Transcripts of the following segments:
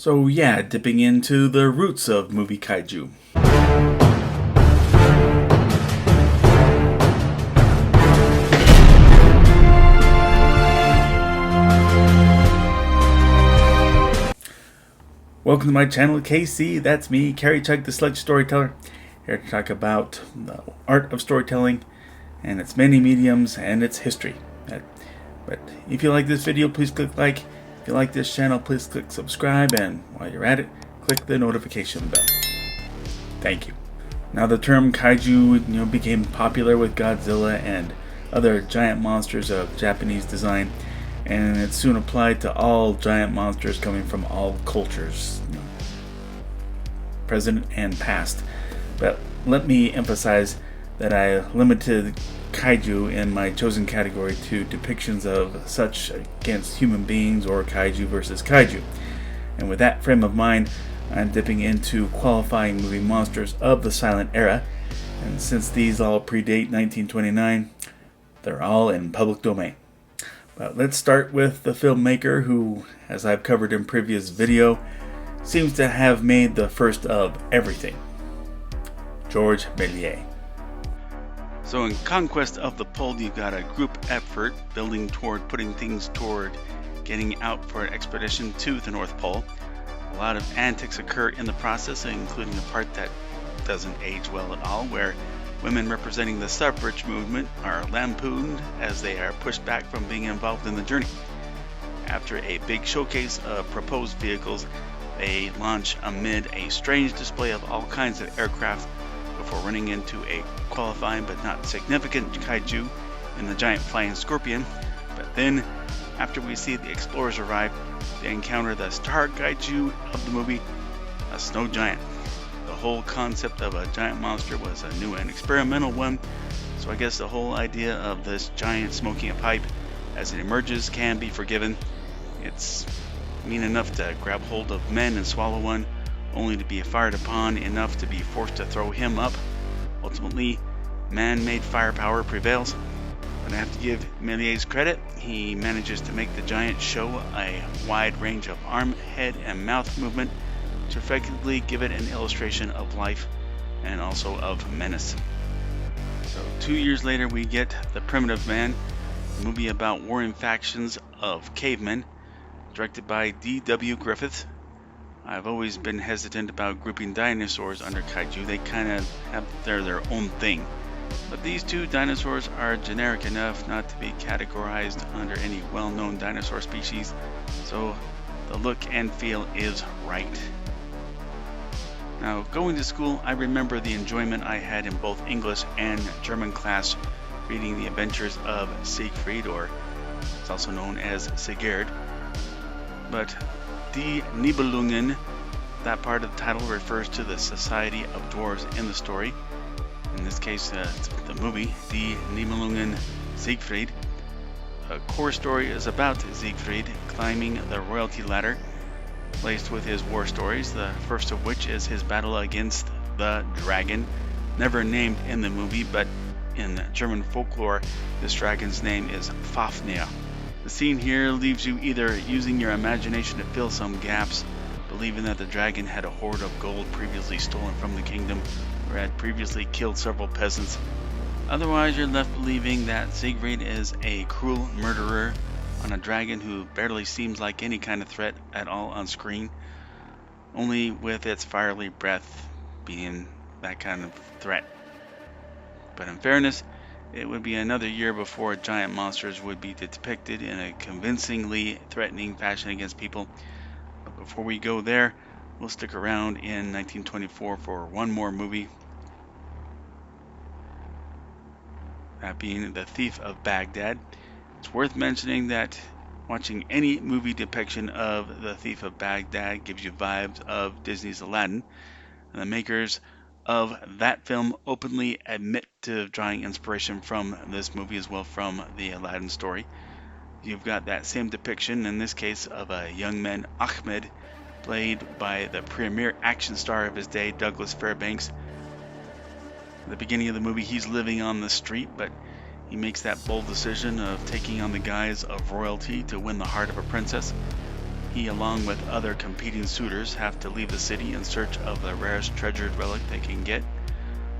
So yeah, dipping into the roots of movie Kaiju. Welcome to my channel, KC. That's me, Kaiju the Sledge storyteller, here to talk about the art of storytelling and its many mediums and its history. But if you like this video, please click like. If you like this channel, please click subscribe, and while you're at it, click the notification bell. Thank you. Now, the term kaiju became popular with Godzilla and other giant monsters of Japanese design, and it soon applied to all giant monsters coming from all cultures, present and past. But let me emphasize that I limited kaiju in my chosen category to depictions of such against human beings, or kaiju versus kaiju. And with that frame of mind, I'm dipping into qualifying movie monsters of the silent era, and since these all predate 1929, they're all in public domain. But let's start with the filmmaker who, as I've covered in previous video, seems to have made the first of everything: Georges Méliès. So in Conquest of the Pole, you've got a group effort building toward putting things toward getting out for an expedition to the North Pole. A lot of antics occur in the process, including a part that doesn't age well at all, where women representing the suffrage movement are lampooned as they are pushed back from being involved in the journey. After a big showcase of proposed vehicles, they launch amid a strange display of all kinds of aircraft before running into a qualifying but not significant kaiju in the giant flying scorpion. But then, after we see the explorers arrive, they encounter the star kaiju of the movie, a snow giant. The whole concept of a giant monster was a new and experimental one, so I guess the whole idea of this giant smoking a pipe as it emerges can be forgiven. It's mean enough to grab hold of men and swallow one, only to be fired upon enough to be forced to throw him up. Ultimately, man-made firepower prevails, but I have to give Méliès credit. He manages to make the giant show a wide range of arm, head, and mouth movement to effectively give it an illustration of life and also of menace. So 2 years later, we get The Primitive Man, a movie about warring factions of cavemen, directed by D.W. Griffith. I've always been hesitant about grouping dinosaurs under kaiju. They kind of have their own thing. But these two dinosaurs are generic enough not to be categorized under any well-known dinosaur species, so the look and feel is right. Now, going to school, I remember the enjoyment I had in both English and German class reading the adventures of Siegfried, or it's also known as Sigurd. But Die Nibelungen, that part of the title refers to the society of dwarves in the story. In this case, the movie, Die Nibelungen Siegfried. The core story is about Siegfried climbing the royalty ladder, laced with his war stories, the first of which is his battle against the dragon, never named in the movie, but in German folklore, this dragon's name is Fafnir. The scene here leaves you either using your imagination to fill some gaps, believing that the dragon had a hoard of gold previously stolen from the kingdom, or had previously killed several peasants. Otherwise, you're left believing that Siegfried is a cruel murderer on a dragon who barely seems like any kind of threat at all on screen, only with its fiery breath being that kind of threat. But in fairness, it would be another year before giant monsters would be depicted in a convincingly threatening fashion against people. But before we go there, we'll stick around in 1924 for one more movie, that being The Thief of Baghdad. It's worth mentioning that watching any movie depiction of The Thief of Baghdad gives you vibes of Disney's Aladdin, and the makers of that film openly admit to drawing inspiration from this movie as well, from the Aladdin story. You've got that same depiction, in this case, of a young man, Ahmed, played by the premier action star of his day, Douglas Fairbanks. At the beginning of the movie, he's living on the street, but he makes that bold decision of taking on the guise of royalty to win the heart of a princess. He, along with other competing suitors, have to leave the city in search of the rarest treasured relic they can get.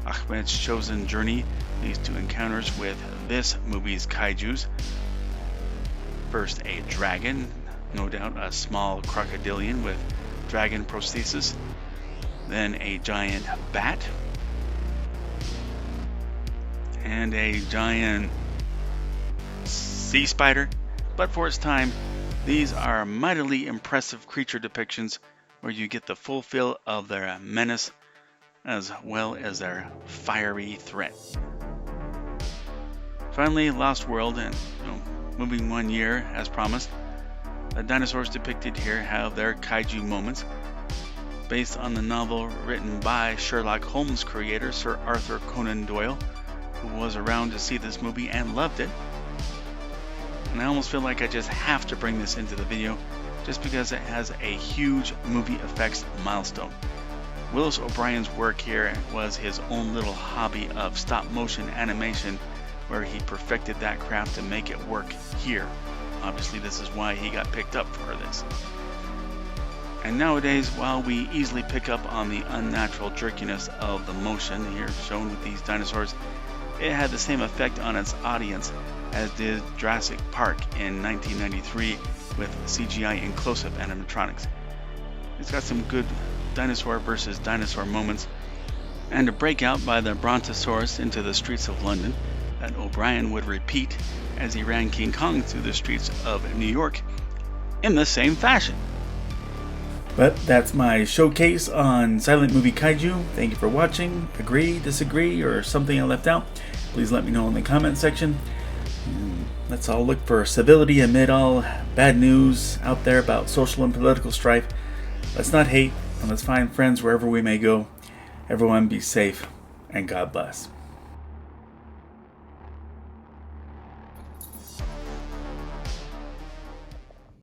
Ahmed's chosen journey leads to encounters with this movie's kaijus. First, a dragon, no doubt a small crocodilian with dragon prosthesis. Then a giant bat. And a giant sea spider. But for its time, these are mightily impressive creature depictions where you get the full feel of their menace as well as their fiery threat. Finally, Lost World, and moving 1 year as promised. The dinosaurs depicted here have their kaiju moments. Based on the novel written by Sherlock Holmes creator Sir Arthur Conan Doyle, who was around to see this movie and loved it. And I almost feel like I just have to bring this into the video just because it has a huge movie effects milestone. Willis O'Brien's work here was his own little hobby of stop motion animation where he perfected that craft to make it work here. Obviously this is why he got picked up for this. And nowadays, while we easily pick up on the unnatural jerkiness of the motion here shown with these dinosaurs, it had the same effect on its audience as did Jurassic Park in 1993 with CGI and close-up animatronics. It's got some good dinosaur versus dinosaur moments, and a breakout by the Brontosaurus into the streets of London that O'Brien would repeat as he ran King Kong through the streets of New York in the same fashion. But that's my showcase on silent movie kaiju. Thank you for watching. Agree, disagree, or something I left out? Please let me know in the comment section. And let's all look for civility amid all bad news out there about social and political strife. Let's not hate, and let's find friends wherever we may go. Everyone be safe, and God bless.